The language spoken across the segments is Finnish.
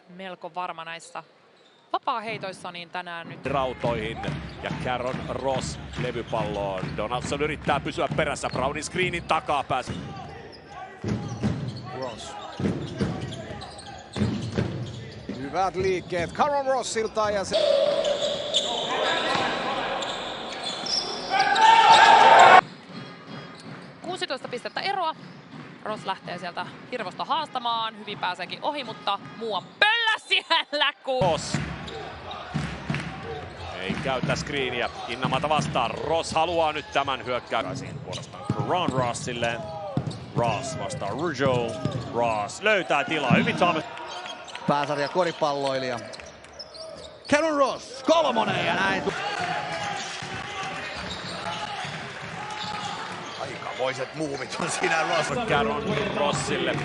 melko varma näissä vapaaheitoissa, niin tänään nyt rautoihin ja Caron Ross levypalloon. Donaldson yrittää pysyä perässä Brownin screenin takaa pääsi. Ross. Hyvät liikkeet Caron Rossilta ja se... pistettä eroa. Ross lähtee sieltä Hirvosta haastamaan. Hyvin pääseekin ohi, mutta muu on pöllä siellä Ross. Ei käytä screeniä. Kinnamata vastaan. Ross haluaa nyt tämän hyökkäyksen. Vuorostaan Caron Rossille. Ross vastaa Rougeau. Ross löytää tilaa. Hyvin saamme. Pääsarja koripalloilija. Caron Ross, kolmonen ja näin. Aikamoiset muuvit on siinä Ross. Caron Rossille.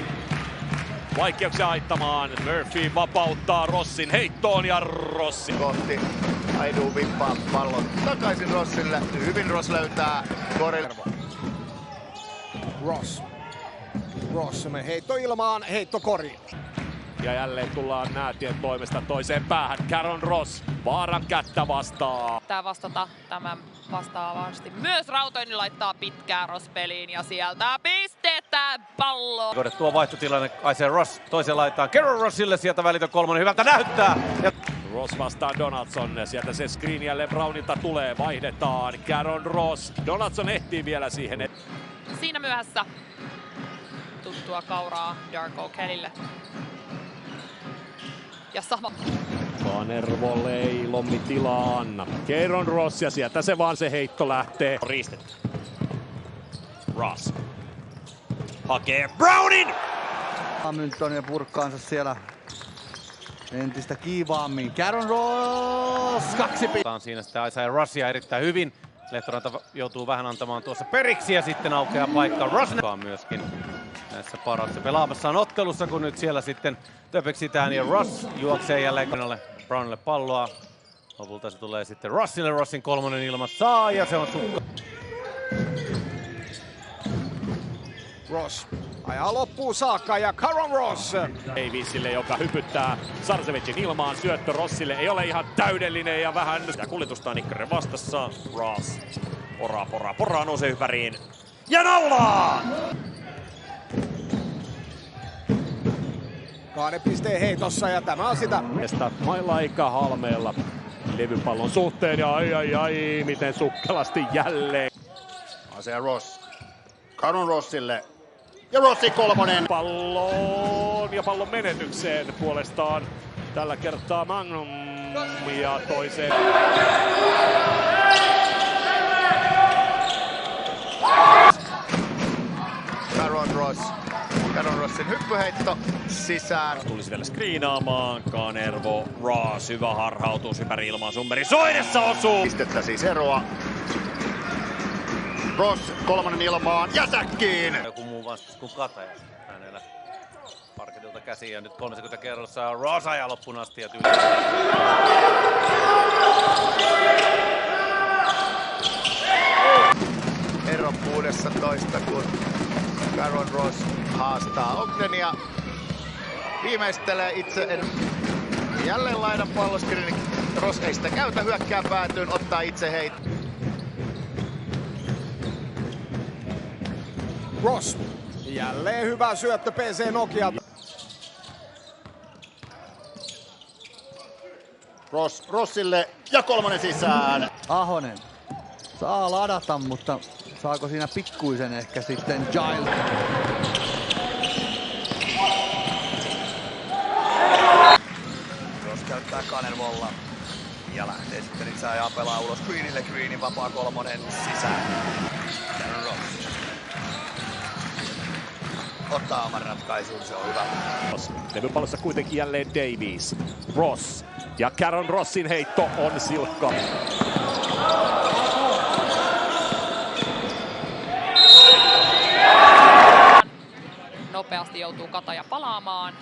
Vaikeuksia aittamaan. Murphy vapauttaa Rossin heittoon ja Rossi kohti. Aidu vippaa pallon takaisin Rossille. Hyvin Ross löytää korille. Ross, me heitto ilmaan, heitto koriin. Ja jälleen tullaan Näätien toimesta toiseen päähän. Caron Ross vaaran kättä vastaa. Tää vastata tämän vastaavasti. Myös Rautoinen laittaa pitkää Ross-peliin ja sieltä pistetään pallo. Tuo vaihtotilanne Isaiah Ross toiseen laitaan Caron Rossille, sieltä välitön kolmonen, hyvältä näyttää. Ja Ross vastaa Donaldson, sieltä se screen jälleen Brownilta tulee, vaihdetaan. Caron Ross, Donaldson ehtii vielä siihen. Siinä myöhässä tuttua kauraa Darko Kellylle. Ja sama. Kanervolle ei Lommi tilaa anna. Caron Ross ja sieltä se vaan se heitto lähtee. Riistetty. Ross hakee Brownin! Hamilton ja purkkaansa siellä entistä kiivaammin. Caron Ross, 2 pistettä. siinä sitä Isaiah Rossia erittäin hyvin. Lehtoranta joutuu vähän antamaan tuossa periksi ja sitten aukeaa paikka Rosnaan myöskin näissä parhaassa pelaamassaan ottelussa, kun nyt siellä sitten töpeksitään ja Ross juoksee jälleen Brownille palloa. Lopulta se tulee sitten Rossille, Rossin kolmonen ilmassa saa ja se on sukka. Ross ajaa loppuun saakka ja Caron Ross. Davisille, joka hypyttää Sarsevicin ilmaan, syöttö Rossille ei ole ihan täydellinen ja vähän... Ja kuljetusta Nikkanen vastassa, Ross poraa nousee ympäriin ja naulaa! 2 pisteen heitossa ja tämä on sitä. Mailla aika halmeella levypallon suhteen ja ai, miten sukkelasti jälleen. Isaiah Ross. Caron Rossille. Ja Rossi kolmonen. Palloon ja pallon menetykseen puolestaan tällä kertaa Magnum ja toiseen. Caron Rossin hyppyheitto sisään. Tulisi vielä screenaamaan. Kanervo, Ross, hyvä harhautus ympäri ilmaa. Summeri soidessa osuu. Pistettä siis eroa. Ross kolmonen ilmaan ja säkkiin. Joku muu vastus kuin Kataja hänellä parketilta käsiin ja nyt 30 kerrassa Ross ajaa loppuun asti ja Ero 16, kun Caron Ross haastaa Ogdenia. Viimeistelee itse jälleen laidan palloskriini. Ross ei sitä käytä, hyökkää päätyyn, ottaa itse heitto. Ross. Jälleen hyvä syöttö PC Nokialta. Rossille ja kolmonen sisään. Ahonen saa ladata, mutta saako siinä pikkuisen ehkä sitten Giles? Ross käyttää Kanervolla ja lähtee sitten itse ajaa pelaa ulos Greenille. Greenin vapaa kolmonen sisään. Caron Ross ottaa oman ratkaisun, se on hyvä. Levypallossa kuitenkin jälleen Davies. Ross ja Caron Rossin heitto on silkka. Nopeasti joutuu Kataja palaamaan.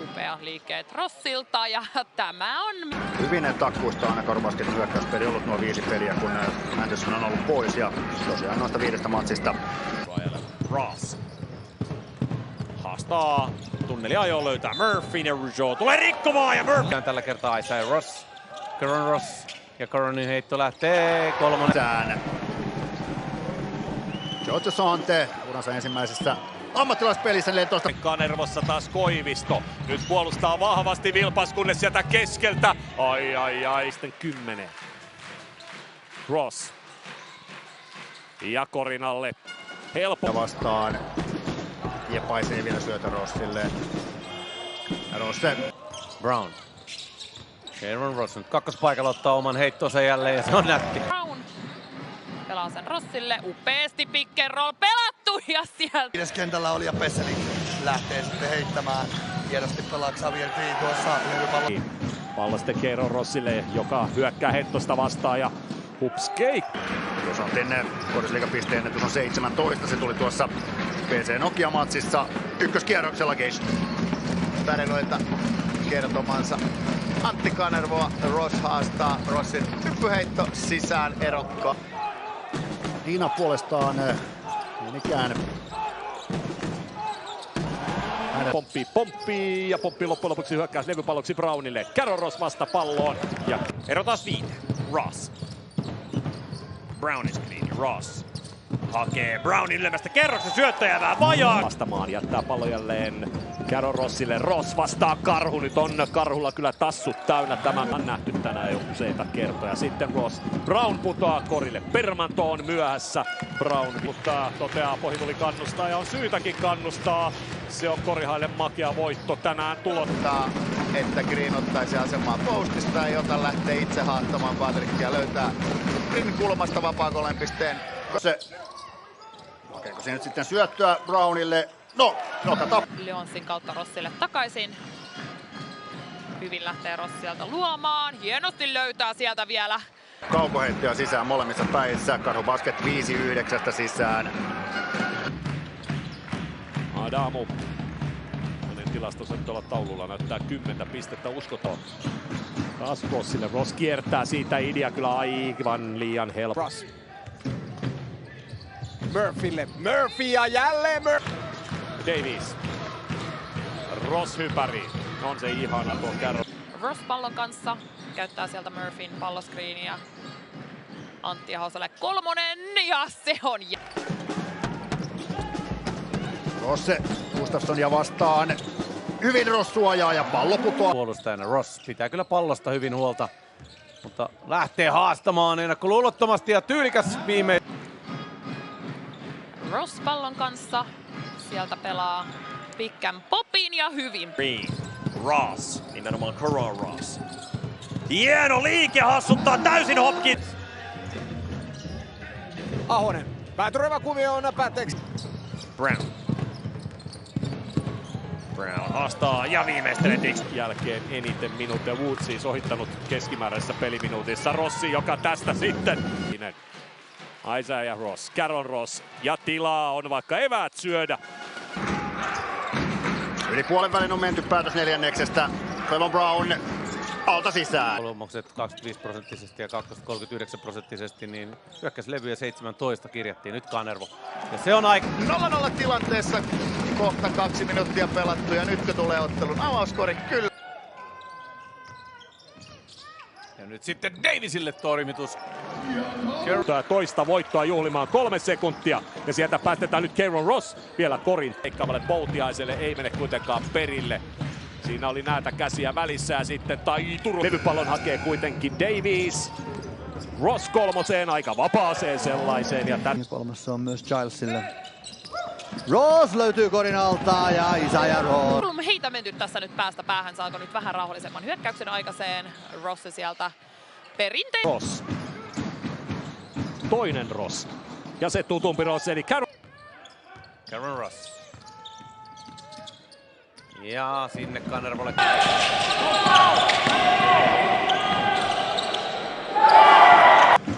Upea liikkeet Rossilta ja tämä on... Hyvin takkuista aina Korvaskin hyökkäyspeli ollut nuo 5 peliä, kun Anderson on ollut pois ja tosiaan noista 5 matsista. Ross haastaa tunneliajoon löytää Murphyn ja Rougeau tulee rikkomaan ja Murphy. Tällä kertaa Isaiah Ross. Caron Ross. Ja Caronin heitto lähtee kolmonen. George Sonte uransa ensimmäisessä ammattilaispelissä 14. Kanervossa taas Koivisto. Nyt puolustaa vahvasti Vilpas, kunnes sieltä keskeltä. Ai. Sitten 10. Ross. Ja Korinalle. Helppo. Vastaan. Ja paisee vielä syötä Rossille. Rosse. Brown. Caron Ross nyt kakkospaikalla ottaa oman heittonsa jälleen ja se on nätti. Brown pelaa sen Rossille. Upeasti pick and roll pelattu ja sieltä. Viides kentällä oli ja Pesselik lähtee sitten heittämään. Hienosti pelaa Xavier Green tuossa levypallon. Pallo sitten Caron Rossille, joka hyökkää Hettosta vastaan ja hupskei. Sontin Korisliiga-pisteennätys on 17. Se tuli tuossa PC Nokia-matsissa ykköskierroksella Gage. Tarinoita kertomansa. Antti Kanervoa, Ross haastaa Rossin hyppyheitto sisään erokko. Diina puolestaan niin ikään Pomppii ja pomppii loppujen lopuksi hyökkäys levypalloksi Brownille. Caron Ross vasta palloon. Ja Ero taas 5. Ross. Brown is clean. Ross hakee Brownin ylemmästä kerroksen syöttäjä vähän vajaa. Vastamaan jättää pallo jälleen Caron Rossille. Ross vastaa Karhu. Nyt on Karhulla kyllä tassut täynnä. Tämän on nähty tänään jo useita kertoja. Sitten Ross. Brown putoaa korille. Permanto on myöhässä. Brown mutta toteaa Pohjituli kannustaa ja on syytäkin kannustaa. Se on Korihaille makea voitto tänään tulottaa. Että Green ottaisi asemaa postista, jota lähtee itse haastamaan Patrickia. Löytää Green kulmasta vapaakolleen pisteen. hakeeko se nyt sitten syöttöä Brownille? No, nokata. Leonsin kautta Rossille takaisin. Hyvin lähtee Ross sieltä luomaan. Hienosti löytää sieltä vielä. Kaukoheittoja sisään molemmissa päissä. Karhu Basket 5-9 sisään. Adamu. Hänen tilastonsa tuolla taululla näyttää 10 pistettä, uskotaan. Taas Rossille. Ross kiertää siitä idea kyllä aivan liian helppo. Murphylle. Murphy ja jälleen Murphy. Davies. Ross hypäri. On se ihana tuo kärro. Ross pallon kanssa. Käyttää sieltä Murphyn palloskriiniä. Antti Hauselle kolmonen ja se on... Rosse Gustafssonia vastaan. Hyvin Ross suojaa ja pallo putoaa. Puolustajana Ross pitää kyllä pallosta hyvin huolta, mutta lähtee haastamaan ennakkoluulottomasti ja tyylikäs viimein. Ross pallon kanssa. Sieltä pelaa pick and popin ja hyvin. Green, Ross, nimenomaan Caron Ross. Hieno liike, hassuttaa täysin Hopkins. Ahonen. Päätyrevä kuvio on päätteeksi. Brown. Brown haastaa ja viimeistelee Dix. Jälkeen eniten minuutteja. Woods siis ohittanut keskimääräisessä peliminuutissa. Rossi, joka tästä sitten. Isaiah ja Ross, Caron Ross ja tilaa on vaikka eväät syödä. Yli puolen välin on menty päätös neljänneksestä. Clelon Brown alta sisään. Kolmokset 25% ja 39%, niin hyökkäyslevyjä 17 kirjattiin. Nyt Kanervo. Ja se on aika... 0-0 tilanteessa. Kohta 2 minuuttia pelattu ja nytkö tulee ottelun avauskori? Kyllä. Ja nyt sitten Davisille torjumitus. Toista voittoa juhlimaan 3 sekuntia. Ja sieltä päästetään nyt Caron Ross vielä korin. Teikkaavalle Poutiaiselle ei mene kuitenkaan perille. Siinä oli näitä käsiä välissä ja sitten levypallon hakee kuitenkin Davies. Ross kolmoseen, aika vapaaseen sellaiseen. Ja kolmassa on myös Gilesille. Ross löytyy korin alta ja Isaiah Ross. Heitä menty tässä nyt päästä päähän. Saako nyt vähän rauhallisemman hyökkäyksen aikaiseen. Ross sieltä perintein. Ross. Toinen Ross. Ja se tutumpi Ross eli Caron Ross. Ja sinne Kanervolle.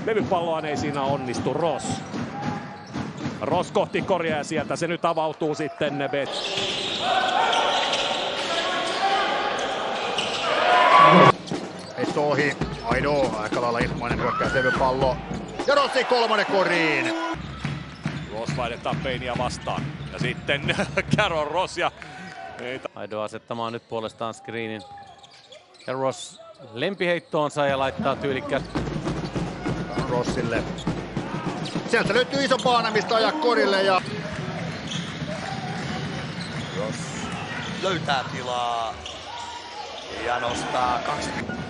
Levypalloaan ei siinä onnistu Ross. Ross kohti koria ja sieltä se nyt avautuu sitten Bet. Heitto ohi. Aido, aika lailla ilmainen hyökkäys levypallo. Ja Rossi kolmonen koriin. Ross vaihdetaan Payneä vastaan. Ja sitten Caron Ross ja Aido asettamaan nyt puolestaan screenin. Ja Ross lempiheittoonsa ja laittaa tyylikkään Rossille. Sieltä löytyy iso baana, mistä ajaa korille ja Ross löytää tilaa ja nostaa 20.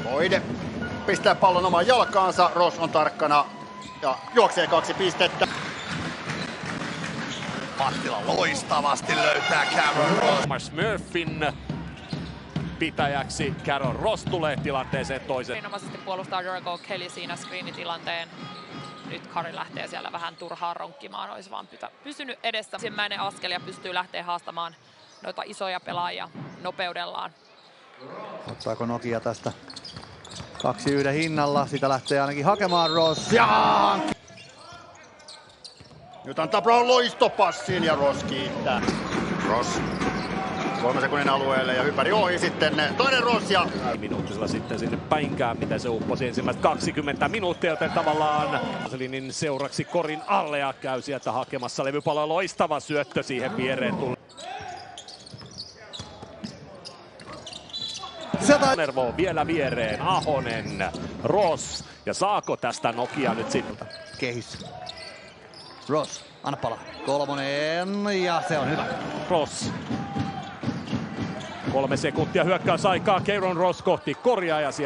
Voide pistää pallon omaan jalkaansa. Ross on tarkkana ja juoksee 2 pistettä. Mattila loistavasti löytää Cameron Ross. Murphyn pitäjäksi. Caron Ross tulee tilanteeseen toisen. Erinomaisesti puolustaa Jericho Kelly siinä screenitilanteen. Nyt Kari lähtee siellä vähän turhaan ronkkimaan, olisi vaan pysynyt edessä. Ensimmäinen askel ja pystyy lähteä haastamaan noita isoja pelaajia nopeudellaan. Ottaako Nokia tästä 2-1 hinnalla? Sitä lähtee ainakin hakemaan Ross. Ja Nyt antaa Brown loistopassin ja Ross kiittää. Ross 3 sekunnin alueelle ja hypäri ohi sitten toinen Ross ja Minuuttisella sitten sinne päinkään, mitä se upposi ensimmäiset 20 minuuttia, joten tavallaan Selinin seuraksi korin alle ja käy sieltä hakemassa levypalloa. Loistava syöttö siihen viereen. Nervo vielä viereen, Ahonen, Ross ja saako tästä Nokia nyt sitten? kehis. Ross, anna palaa. 3 ja se on hyvä. Ross. 3 sekuntia hyökkäysaikaa, Cameron Ross kohti koria ja siellä